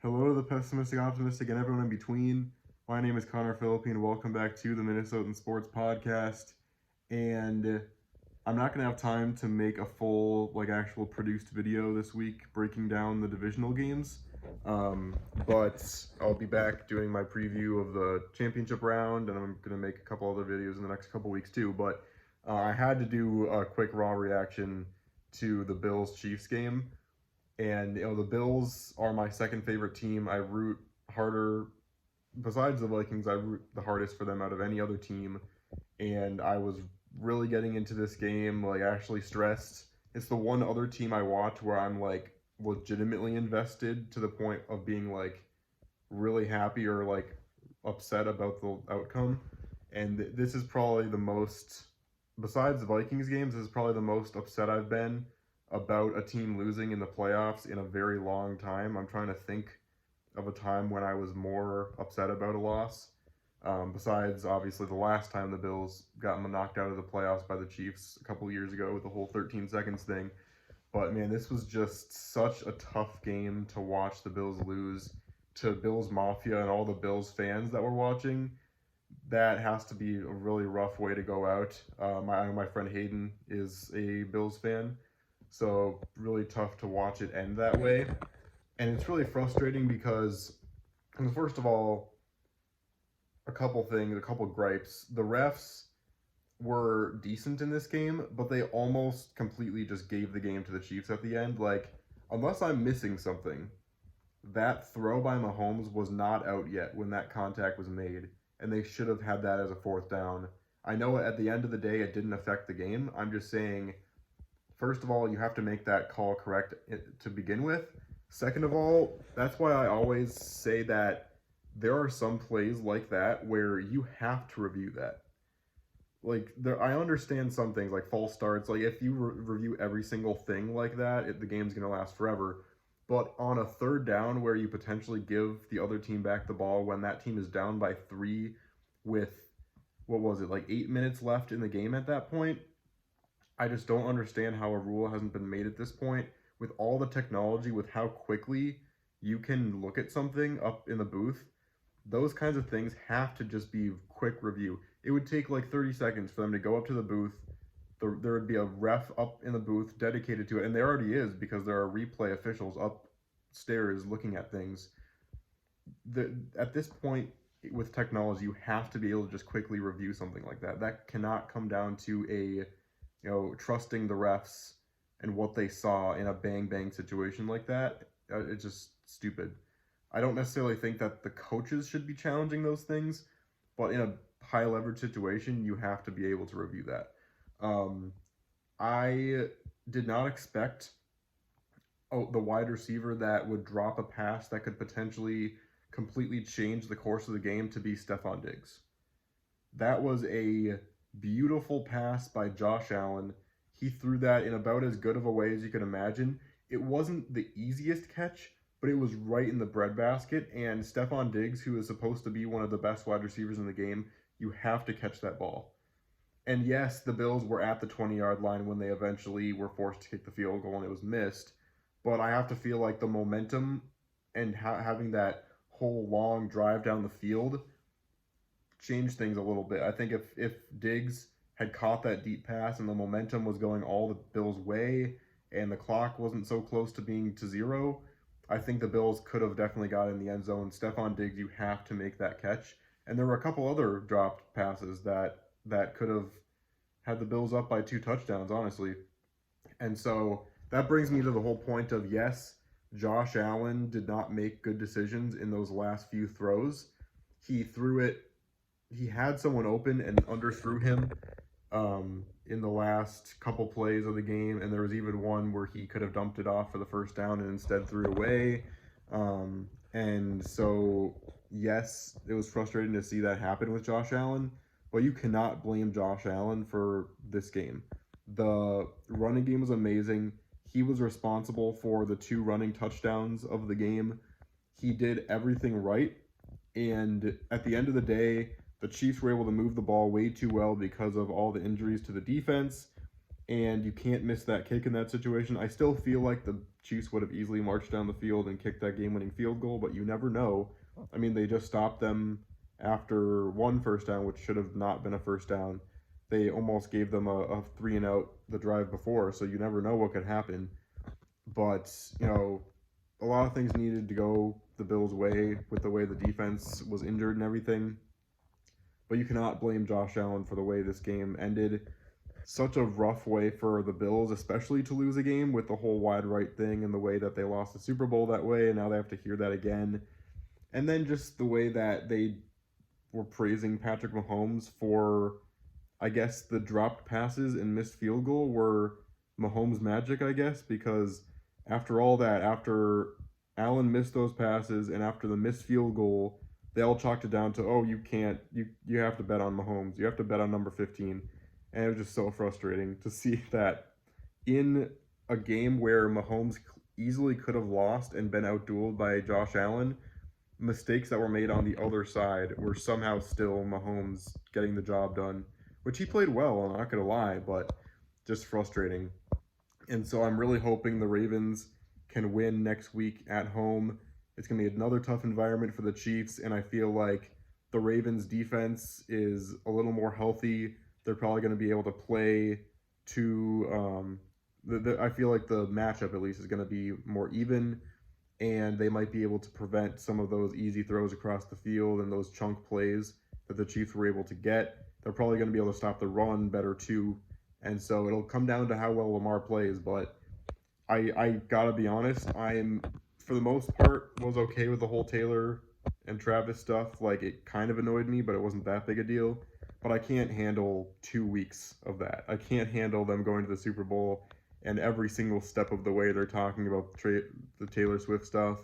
Hello to the pessimistic, optimistic, and everyone in between. My name is Connor Philippi, and welcome back to the Minnesotan Sports Podcast. And I'm not going to have time to make a full, actual produced video this week breaking down the divisional games. But I'll be back doing my preview of the championship round, and I'm going to make a couple other videos in the next couple weeks too. But I had to do a quick raw reaction to the Bills-Chiefs game. And the Bills are my second favorite team. I root harder, besides the Vikings, I root the hardest for them out of any other team. And I was really getting into this game, actually stressed. It's the one other team I watch where I'm legitimately invested to the point of being really happy or upset about the outcome. And this is probably the most, besides the Vikings games, this is probably the most upset I've been about a team losing in the playoffs in a very long time. I'm trying to think of a time when I was more upset about a loss. Besides, obviously, the last time the Bills got knocked out of the playoffs by the Chiefs a couple years ago with the whole 13 seconds thing. But, man, this was just such a tough game to watch the Bills lose to Bills Mafia and all the Bills fans that were watching. That has to be a really rough way to go out. My friend Hayden is a Bills fan. So really tough to watch it end that way. And it's really frustrating because, first of all, a couple gripes. The refs were decent in this game, but they almost completely just gave the game to the Chiefs at the end. Unless I'm missing something, that throw by Mahomes was not out yet when that contact was made, and they should have had that as a fourth down. I know at the end of the day it didn't affect the game. I'm just saying, first of all, you have to make that call correct to begin with. Second of all, that's why I always say that there are some plays like that where you have to review that. I understand some things like false starts. If you review every single thing like that, the game's going to last forever. But on a third down where you potentially give the other team back the ball when that team is down by 3 with, 8 minutes left in the game at that point, I just don't understand how a rule hasn't been made at this point with all the technology, with how quickly you can look at something up in the booth. Those kinds of things have to just be quick review. It would take 30 seconds for them to go up to the booth. There would be a ref up in the booth dedicated to it, and there already is because there are replay officials upstairs looking at things. At this point, with technology, you have to be able to just quickly review something like that. That cannot come down to trusting the refs and what they saw in a bang situation like that. It's just stupid. I don't necessarily think that the coaches should be challenging those things, but in a high leverage situation, you have to be able to review that. I did not expect the wide receiver that would drop a pass that could potentially completely change the course of the game to be Stephon Diggs. That was a beautiful pass by Josh Allen. He threw that in about as good of a way as you can imagine. It wasn't the easiest catch, but it was right in the breadbasket. And Stephon Diggs, who is supposed to be one of the best wide receivers in the game, you have to catch that ball. And yes, the Bills were at the 20-yard line when they eventually were forced to kick the field goal and it was missed. But I have to feel like the momentum and having that whole long drive down the field changed things a little bit. I think if Diggs had caught that deep pass and the momentum was going all the Bills' way and the clock wasn't so close to being to 0, I think the Bills could have definitely got in the end zone. Stephon Diggs, you have to make that catch. And there were a couple other dropped passes that could have had the Bills up by 2 touchdowns, honestly. And so that brings me to the whole point of, yes, Josh Allen did not make good decisions in those last few throws. He threw it. He had someone open and underthrew him in the last couple plays of the game, and there was even one where he could have dumped it off for the first down and instead threw it away. And so, yes, it was frustrating to see that happen with Josh Allen, but you cannot blame Josh Allen for this game. The running game was amazing. He was responsible for the 2 running touchdowns of the game. He did everything right, and at the end of the day, the Chiefs were able to move the ball way too well because of all the injuries to the defense. and you can't miss that kick in that situation. I still feel like the Chiefs would have easily marched down the field and kicked that game-winning field goal, but you never know. I mean, they just stopped them after one first down, which should have not been a first down. They almost gave them a 3-and-out the drive before, so you never know what could happen. But, a lot of things needed to go the Bills' way with the way the defense was injured and everything. But you cannot blame Josh Allen for the way this game ended. Such a rough way for the Bills, especially to lose a game with the whole wide right thing and the way that they lost the Super Bowl that way, and now they have to hear that again. And then just the way that they were praising Patrick Mahomes for, I guess, the dropped passes and missed field goal were Mahomes' magic, I guess, because after all that, after Allen missed those passes and after the missed field goal, they all chalked it down to, oh, you have to bet on Mahomes. You have to bet on number 15. And it was just so frustrating to see that in a game where Mahomes easily could have lost and been outdueled by Josh Allen, mistakes that were made on the other side were somehow still Mahomes getting the job done, which he played well, I'm not going to lie, but just frustrating. And so I'm really hoping the Ravens can win next week at home. It's going to be another tough environment for the Chiefs, and I feel like the Ravens defense is a little more healthy. They're probably going to be able to play to I feel like the matchup at least is going to be more even, and they might be able to prevent some of those easy throws across the field and those chunk plays that the Chiefs were able to get. They're probably going to be able to stop the run better too, and so it'll come down to how well Lamar plays. But I gotta be honest, I'm for the most part was okay with the whole Taylor and Travis stuff. Like, it kind of annoyed me, but it wasn't that big a deal. But I can't handle 2 weeks of that. I can't handle them going to the Super Bowl and every single step of the way they're talking about the Taylor Swift stuff.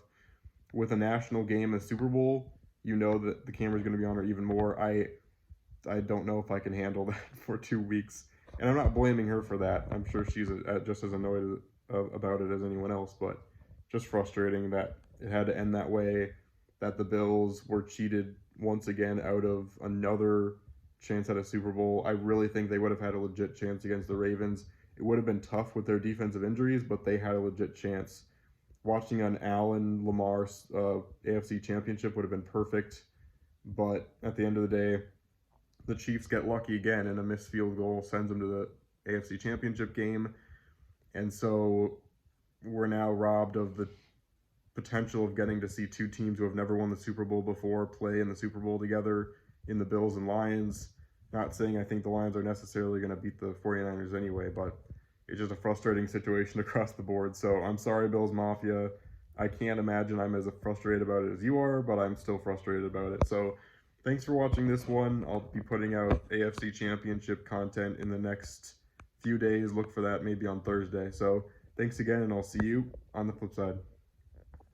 With a national game, a Super Bowl, you know that the camera's going to be on her even more. I don't know if I can handle that for 2 weeks. And I'm not blaming her for that. I'm sure she's just as annoyed about it as anyone else, but just frustrating that it had to end that way, that the Bills were cheated once again out of another chance at a Super Bowl. I really think they would have had a legit chance against the Ravens. It would have been tough with their defensive injuries, but they had a legit chance. Watching an Allen Lamar AFC Championship would have been perfect, but at the end of the day, the Chiefs get lucky again, and a missed field goal sends them to the AFC Championship game, and so we're now robbed of the potential of getting to see two teams who have never won the Super Bowl before play in the Super Bowl together in the Bills and Lions. Not saying I think the Lions are necessarily going to beat the 49ers anyway, but it's just a frustrating situation across the board. So I'm sorry, Bills Mafia. I can't imagine I'm as frustrated about it as you are, but I'm still frustrated about it. So thanks for watching this one. I'll be putting out AFC Championship content in the next few days. Look for that maybe on Thursday. So thanks again, and I'll see you on the flip side.